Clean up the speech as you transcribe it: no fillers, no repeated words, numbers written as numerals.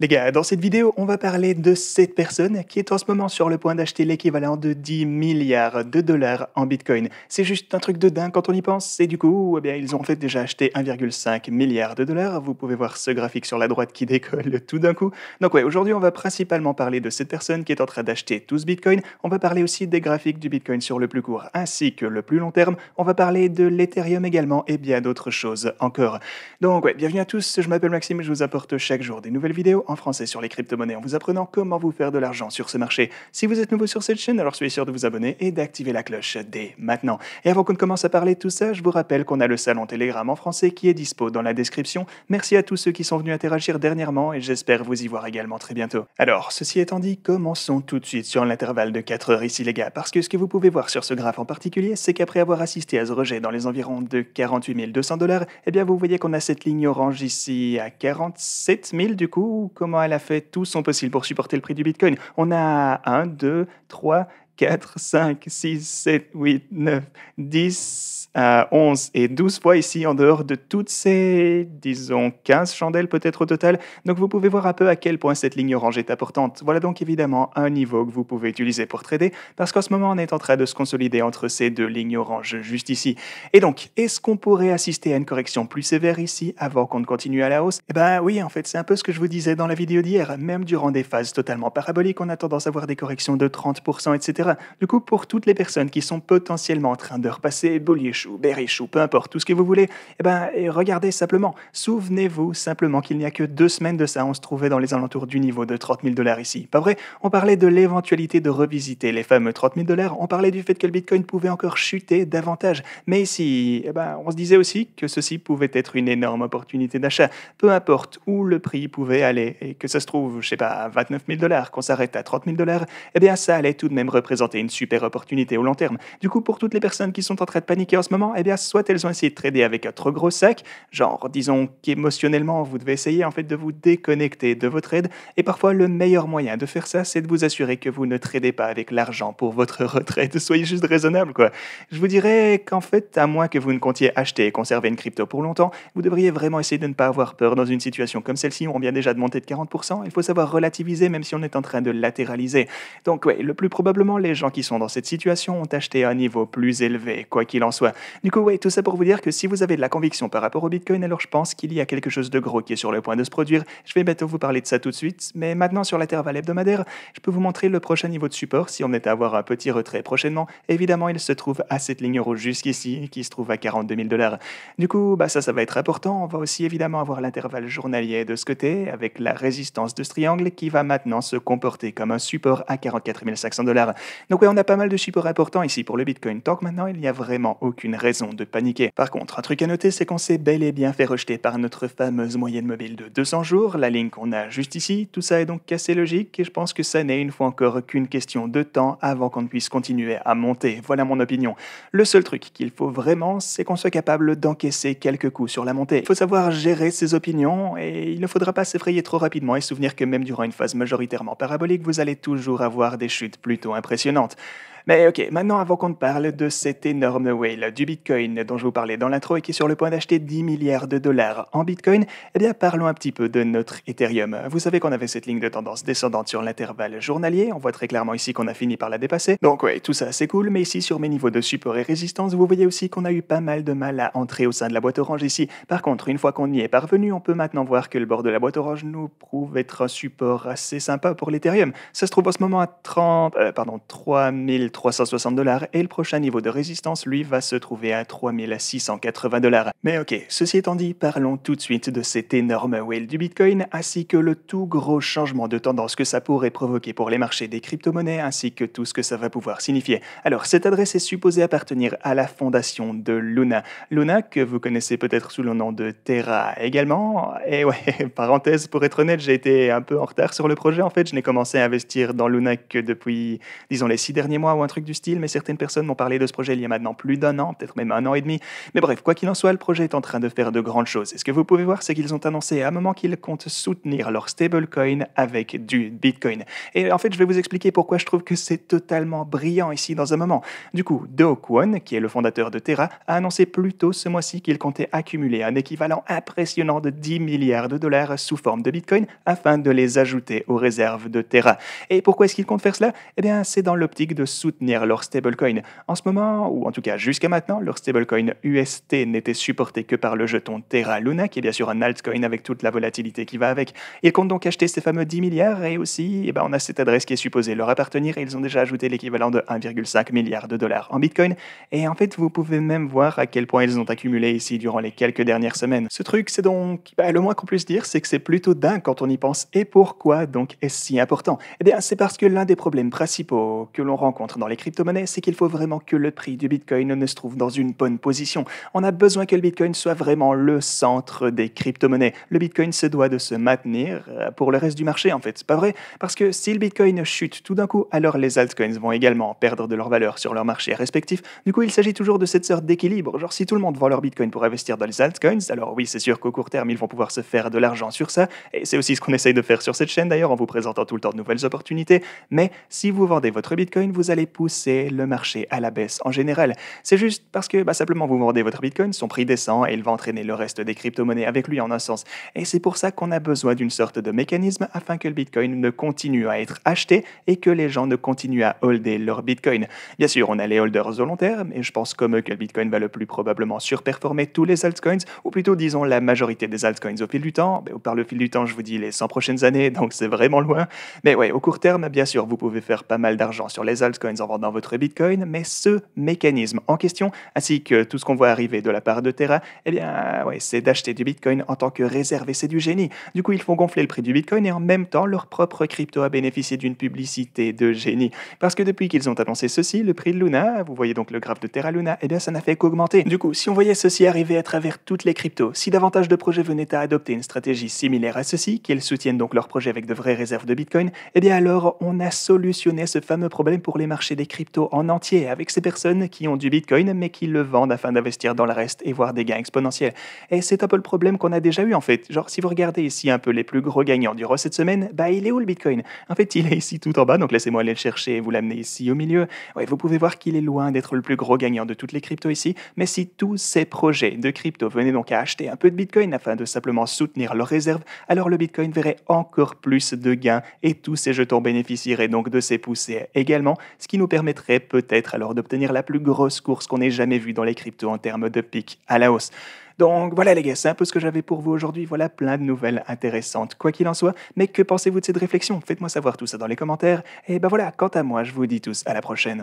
Les gars, dans cette vidéo, on va parler de cette personne qui est en ce moment sur le point d'acheter l'équivalent de 10 milliards de dollars en Bitcoin. C'est juste un truc de dingue quand on y pense, et du coup, eh bien, ils ont en fait déjà acheté 1,5 milliard de dollars. Vous pouvez voir ce graphique sur la droite qui décolle tout d'un coup. Donc ouais, aujourd'hui, on va principalement parler de cette personne qui est en train d'acheter tout ce Bitcoin. On va parler aussi des graphiques du Bitcoin sur le plus court ainsi que le plus long terme. On va parler de l'Ethereum également et bien d'autres choses encore. Donc ouais, bienvenue à tous, je m'appelle Maxime et je vous apporte chaque jour des nouvelles vidéos en français sur les crypto-monnaies en vous apprenant comment vous faire de l'argent sur ce marché. Si vous êtes nouveau sur cette chaîne, alors soyez sûr de vous abonner et d'activer la cloche dès maintenant. Et avant qu'on ne commence à parler de tout ça, je vous rappelle qu'on a le salon Telegram en français qui est dispo dans la description. Merci à tous ceux qui sont venus interagir dernièrement et j'espère vous y voir également très bientôt. Alors, ceci étant dit, commençons tout de suite sur l'intervalle de 4 heures ici les gars, parce que ce que vous pouvez voir sur ce graphe en particulier, c'est qu'après avoir assisté à ce rejet dans les environs de 48 200 $, eh bien vous voyez qu'on a cette ligne orange ici à 47 000 du coup. Comment elle a fait tout son possible pour supporter le prix du Bitcoin. On a 1, 2, 3, 4, 5, 6, 7, 8, 9, 10, 11 et 12 fois ici en dehors de toutes ces, disons, 15 chandelles peut-être au total. Donc vous pouvez voir un peu à quel point cette ligne orange est importante. Voilà donc évidemment un niveau que vous pouvez utiliser pour trader parce qu'en ce moment on est en train de se consolider entre ces deux lignes oranges juste ici. Et donc, est-ce qu'on pourrait assister à une correction plus sévère ici avant qu'on ne continue à la hausse? Eh ben oui, en fait, c'est un peu ce que je vous disais dans la vidéo d'hier. Même durant des phases totalement paraboliques, on a tendance à voir des corrections de 30%, etc. Du coup, pour toutes les personnes qui sont potentiellement en train de repasser bullish ou bearish ou peu importe, tout ce que vous voulez, eh ben, regardez simplement. Souvenez-vous simplement qu'il n'y a que 2 semaines de ça, on se trouvait dans les alentours du niveau de 30 000 $ ici. Pas vrai? On parlait de l'éventualité de revisiter les fameux 30 000 $. On parlait du fait que le Bitcoin pouvait encore chuter davantage. Mais ici, eh ben, on se disait aussi que ceci pouvait être une énorme opportunité d'achat. Peu importe où le prix pouvait aller, et que ça se trouve, je sais pas, à 29 000 $, qu'on s'arrête à 30 000 $, eh bien, ça allait tout de même représenter une super opportunité au long terme. Du coup, pour toutes les personnes qui sont en train de paniquer en ce moment, eh bien, soit elles ont essayé de trader avec un trop gros sac, genre, disons qu'émotionnellement, vous devez essayer en fait de vous déconnecter de votre trade, et parfois le meilleur moyen de faire ça, c'est de vous assurer que vous ne tradez pas avec l'argent pour votre retraite. Soyez juste raisonnable, quoi. Je vous dirais qu'en fait, à moins que vous ne comptiez acheter et conserver une crypto pour longtemps, vous devriez vraiment essayer de ne pas avoir peur dans une situation comme celle-ci où on vient déjà de monter de 40%. Il faut savoir relativiser même si on est en train de latéraliser. Donc ouais, le plus probablement, les gens qui sont dans cette situation ont acheté à un niveau plus élevé, quoi qu'il en soit. Du coup, ouais, tout ça pour vous dire que si vous avez de la conviction par rapport au Bitcoin, alors je pense qu'il y a quelque chose de gros qui est sur le point de se produire. Je vais bientôt vous parler de ça tout de suite, mais maintenant sur l'intervalle hebdomadaire, je peux vous montrer le prochain niveau de support si on est à avoir un petit retrait prochainement. Évidemment, il se trouve à cette ligne rouge jusqu'ici, qui se trouve à 42 000 $. Du coup, ça va être important. On va aussi évidemment avoir l'intervalle journalier de ce côté, avec la résistance de ce triangle qui va maintenant se comporter comme un support à 44 500 $. Donc ouais, on a pas mal de supports importants ici pour le Bitcoin. Tant que maintenant, il n'y a vraiment aucune raison de paniquer. Par contre, un truc à noter, c'est qu'on s'est bel et bien fait rejeter par notre fameuse moyenne mobile de 200 jours, la ligne qu'on a juste ici. Tout ça est donc assez logique et je pense que ça n'est une fois encore qu'une question de temps avant qu'on ne puisse continuer à monter. Voilà mon opinion. Le seul truc qu'il faut vraiment, c'est qu'on soit capable d'encaisser quelques coups sur la montée. Il faut savoir gérer ses opinions et il ne faudra pas s'effrayer trop rapidement et se souvenir que même durant une phase majoritairement parabolique, vous allez toujours avoir des chutes plutôt impressionnantes. Mais ok, maintenant avant qu'on ne parle de cette énorme whale du Bitcoin dont je vous parlais dans l'intro et qui est sur le point d'acheter 10 milliards de dollars en Bitcoin, eh bien parlons un petit peu de notre Ethereum. Vous savez qu'on avait cette ligne de tendance descendante sur l'intervalle journalier, on voit très clairement ici qu'on a fini par la dépasser. Donc ouais, tout ça c'est cool, mais ici sur mes niveaux de support et résistance, vous voyez aussi qu'on a eu pas mal de mal à entrer au sein de la boîte orange ici. Par contre, une fois qu'on y est parvenu, on peut maintenant voir que le bord de la boîte orange nous prouve être un support assez sympa pour l'Ethereum. Ça se trouve en ce moment à 3360 $ et le prochain niveau de résistance, lui, va se trouver à 3680 $. Mais ok, ceci étant dit, parlons tout de suite de cette énorme whale du Bitcoin ainsi que le tout gros changement de tendance que ça pourrait provoquer pour les marchés des crypto-monnaies ainsi que tout ce que ça va pouvoir signifier. Alors, cette adresse est supposée appartenir à la fondation de Luna. Luna, que vous connaissez peut-être sous le nom de Terra également. Et ouais, parenthèse, pour être honnête, j'ai été un peu en retard sur le projet. En fait, je n'ai commencé à investir dans Luna que depuis, disons, les 6 derniers mois ou ou un truc du style, mais certaines personnes m'ont parlé de ce projet il y a maintenant plus d'un an, peut-être même un an et demi. Mais bref, quoi qu'il en soit, le projet est en train de faire de grandes choses. Et ce que vous pouvez voir, c'est qu'ils ont annoncé à un moment qu'ils comptent soutenir leur stablecoin avec du Bitcoin. Et en fait, je vais vous expliquer pourquoi je trouve que c'est totalement brillant ici dans un moment. Du coup, Do Kwon, qui est le fondateur de Terra, a annoncé plus tôt ce mois-ci qu'il comptait accumuler un équivalent impressionnant de 10 milliards de dollars sous forme de Bitcoin afin de les ajouter aux réserves de Terra. Et pourquoi est-ce qu'ils comptent faire cela? Eh bien, c'est dans l'optique de soutenir leur stablecoin. En ce moment, ou en tout cas jusqu'à maintenant, leur stablecoin UST n'était supporté que par le jeton Terra Luna, qui est bien sûr un altcoin avec toute la volatilité qui va avec. Ils comptent donc acheter ces fameux 10 milliards et aussi, eh ben, on a cette adresse qui est supposée leur appartenir et ils ont déjà ajouté l'équivalent de 1,5 milliard de dollars en Bitcoin. Et en fait, vous pouvez même voir à quel point ils ont accumulé ici durant les quelques dernières semaines. Ce truc, c'est donc, le moins qu'on puisse dire, c'est que c'est plutôt dingue quand on y pense. Et pourquoi donc est-ce si important? Eh bien, c'est parce que l'un des problèmes principaux que l'on rencontre dans les crypto-monnaies, c'est qu'il faut vraiment que le prix du Bitcoin ne se trouve dans une bonne position. On a besoin que le Bitcoin soit vraiment le centre des crypto-monnaies. Le Bitcoin se doit de se maintenir pour le reste du marché, en fait. C'est pas vrai? Parce que si le Bitcoin chute tout d'un coup, alors les altcoins vont également perdre de leur valeur sur leur marché respectif. Du coup, il s'agit toujours de cette sorte d'équilibre. Genre, si tout le monde vend leur Bitcoin pour investir dans les altcoins, alors oui, c'est sûr qu'au court terme, ils vont pouvoir se faire de l'argent sur ça. Et c'est aussi ce qu'on essaye de faire sur cette chaîne, d'ailleurs, en vous présentant tout le temps de nouvelles opportunités. Mais si vous vendez votre Bitcoin, vous allez pousser le marché à la baisse en général. C'est juste parce que simplement vous vendez votre Bitcoin, son prix descend et il va entraîner le reste des crypto-monnaies avec lui en un sens. Et c'est pour ça qu'on a besoin d'une sorte de mécanisme afin que le Bitcoin ne continue à être acheté et que les gens ne continuent à holder leur Bitcoin. Bien sûr, on a les holders au long terme et je pense comme eux que le Bitcoin va le plus probablement surperformer tous les altcoins, ou plutôt disons la majorité des altcoins au fil du temps. Par le fil du temps, je vous dis les 100 prochaines années, donc c'est vraiment loin. Mais ouais, au court terme, bien sûr, vous pouvez faire pas mal d'argent sur les altcoins en vendant votre Bitcoin, mais ce mécanisme en question, ainsi que tout ce qu'on voit arriver de la part de Terra, eh bien, ouais, c'est d'acheter du Bitcoin en tant que réserve et c'est du génie. Du coup, ils font gonfler le prix du Bitcoin et en même temps, leur propre crypto a bénéficié d'une publicité de génie. Parce que depuis qu'ils ont annoncé ceci, le prix de Luna, vous voyez donc le graphe de Terra Luna, eh bien, ça n'a fait qu'augmenter. Du coup, si on voyait ceci arriver à travers toutes les cryptos, si davantage de projets venaient à adopter une stratégie similaire à ceci, qu'ils soutiennent donc leurs projets avec de vraies réserves de Bitcoin, eh bien alors on a solutionné ce fameux problème pour les marchés des cryptos en entier, avec ces personnes qui ont du Bitcoin mais qui le vendent afin d'investir dans le reste et voir des gains exponentiels. Et c'est un peu le problème qu'on a déjà eu en fait. Genre si vous regardez ici un peu les plus gros gagnants durant cette semaine, il est où le Bitcoin? En fait, il est ici tout en bas, donc laissez-moi aller le chercher et vous l'amener ici au milieu. Ouais, vous pouvez voir qu'il est loin d'être le plus gros gagnant de toutes les cryptos ici, mais si tous ces projets de crypto venaient donc à acheter un peu de Bitcoin afin de simplement soutenir leurs réserves, alors le Bitcoin verrait encore plus de gains et tous ces jetons bénéficieraient donc de ces poussées également, ce qui nous permettrait peut-être alors d'obtenir la plus grosse course qu'on ait jamais vue dans les cryptos en termes de pic à la hausse. Donc voilà les gars, c'est un peu ce que j'avais pour vous aujourd'hui. Voilà plein de nouvelles intéressantes, quoi qu'il en soit. Mais que pensez-vous de cette réflexion? Faites-moi savoir tout ça dans les commentaires. Et voilà, quant à moi, je vous dis tous à la prochaine.